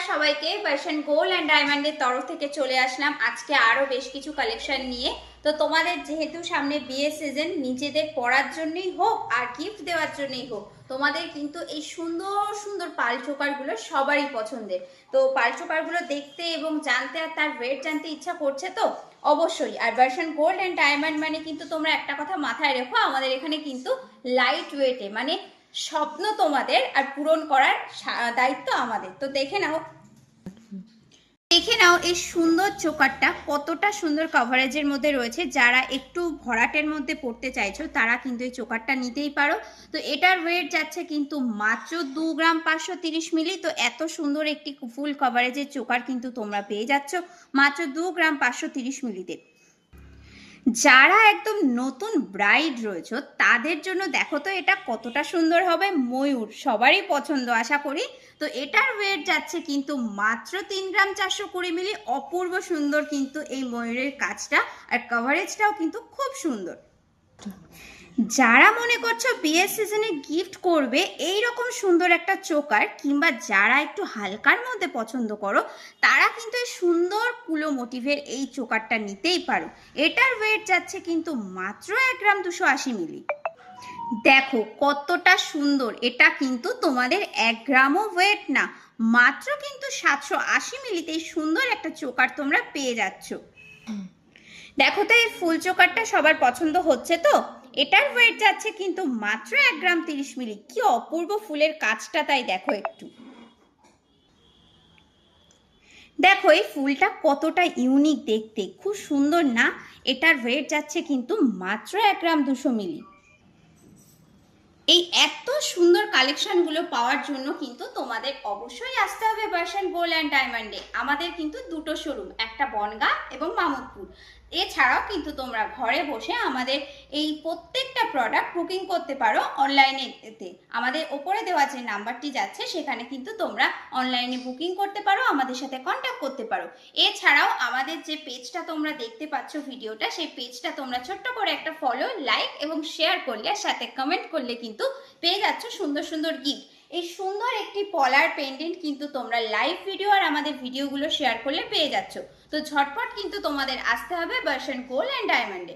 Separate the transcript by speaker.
Speaker 1: সবাইকে version gold and ডায়মন্ডের তরফ থেকে চলে আসলাম আজকে আরো বেশ কিছু কালেকশন নিয়ে। তো তোমাদের যেহেতু সামনে বিয়ে সিজন, নিজেদের পরার জন্যই হোক আর গিফট দেওয়ার জন্যই হোক, তোমাদের কিন্তু এই সুন্দর সুন্দর পাল চোকারগুলো সবারই পছন্দের। তো পাল চোকারগুলো দেখতে এবং জানতে আর তার ওয়েট জানতে ইচ্ছা করছে তো অবশ্যই। আর ভার্সন গোল্ড অ্যান্ড ডায়মন্ড মানে কিন্তু তোমরা একটা কথা মাথায় রেখো, আমাদের এখানে কিন্তু লাইট ওয়েটে মানে স্বপ্ন তোমাদের আর পূরণ করার দায়িত্ব আমাদের। তো দেখে নাও এই সুন্দর চোকারটা কতটা সুন্দর কভারেজের মধ্যে রয়েছে। যারা একটু ভরাটের মধ্যে পড়তে চাইছো তারা কিন্তু এই চোকারটা নিতেই পারো। তো এটার ওয়েট যাচ্ছে কিন্তু মাত্র 2 গ্রাম 530 মিলি। তো এত সুন্দর একটি ফুল কভারেজের চোকার কিন্তু তোমরা পেয়ে যাচ্ছ মাত্র 2 গ্রাম 530 মিলিতে। যারা একদম নতুন ব্রাইড রয়েছে তাদের জন্য দেখো তো এটা কতটা সুন্দর হবে, ময়ূর সবারই পছন্দ আশা করি। তো এটার ওয়েট যাচ্ছে কিন্তু মাত্র 3 গ্রাম 420 মিলি। অপূর্ব সুন্দর কিন্তু এই ময়ূরের কাজটা, আর কভারেজটাও কিন্তু খুব সুন্দর। যারা মনে করছো বিয়ের সিজনে গিফট করবে এই রকম সুন্দর একটা চোকার, কিংবা যারা একটু হালকার মধ্যে পছন্দ করো তারা কিন্তু এই সুন্দর কুলো মোটিভের এই চোকারটা নিতেই পারো। এটার ওয়েট যাচ্ছে কিন্তু মাত্র 1 গ্রাম 280 মিলি। দেখো কতটা সুন্দর, এটা কিন্তু তোমাদের 1 গ্রামও ওয়েট না, মাত্র কিন্তু 780 মিলিতে সুন্দর একটা চোকার তোমরা পেয়ে যাচ্ছ। দেখো তো এই ফুল চোকারটা সবার পছন্দ হচ্ছে তো। এটার ওয়েট যাচ্ছে কিন্তু মাত্র 1 গ্রাম 30 মিলি। কি অপূর্ব ফুলের কাজটা, তাই দেখো একটু দেখো এই ফুলটা কতটা ইউনিক দেখতে, খুব সুন্দর না। এটার ওয়েট যাচ্ছে কিন্তু মাত্র 1 গ্রাম 200 মিলি। এই এত সুন্দর কালেকশনগুলো পাওয়ার জন্য কিন্তু তোমাদের অবশ্যই আসতে হবে ভার্সন গোল্ড অ্যান্ড ডায়মন্ডে। আমাদের কিন্তু দুটো শোরুম, একটা বনগাঁ এবং মামুদপুর। এছাড়াও কিন্তু তোমরা ঘরে বসে আমাদের এই প্রত্যেকটা প্রোডাক্ট বুকিং করতে পারো অনলাইনেতে। আমাদের ওপরে দেওয়া যে নাম্বারটি যাচ্ছে সেখানে কিন্তু তোমরা অনলাইনে বুকিং করতে পারো, আমাদের সাথে কন্ট্যাক্ট করতে পারো। এছাড়াও আমাদের যে পেজটা তোমরা দেখতে পাচ্ছ ভিডিওটা, সেই পেজটা তোমরা ছোট্ট করে একটা ফলো, লাইক এবং শেয়ার করলে আর সাথে কমেন্ট করলে কিন্তু পেয়ে যাচ্ছ সুন্দর সুন্দর গিফট। এই সুন্দর একটি পলার পেন্ডেন্ট কিন্তু তোমরা লাইভ ভিডিও আর আমাদের ভিডিওগুলো শেয়ার করলে পেয়ে যাচ্ছ। তো ঝটপট কিন্তু তোমাদের আসতে হবে ভার্সন গোল্ড অ্যান্ড ডায়মন্ডে।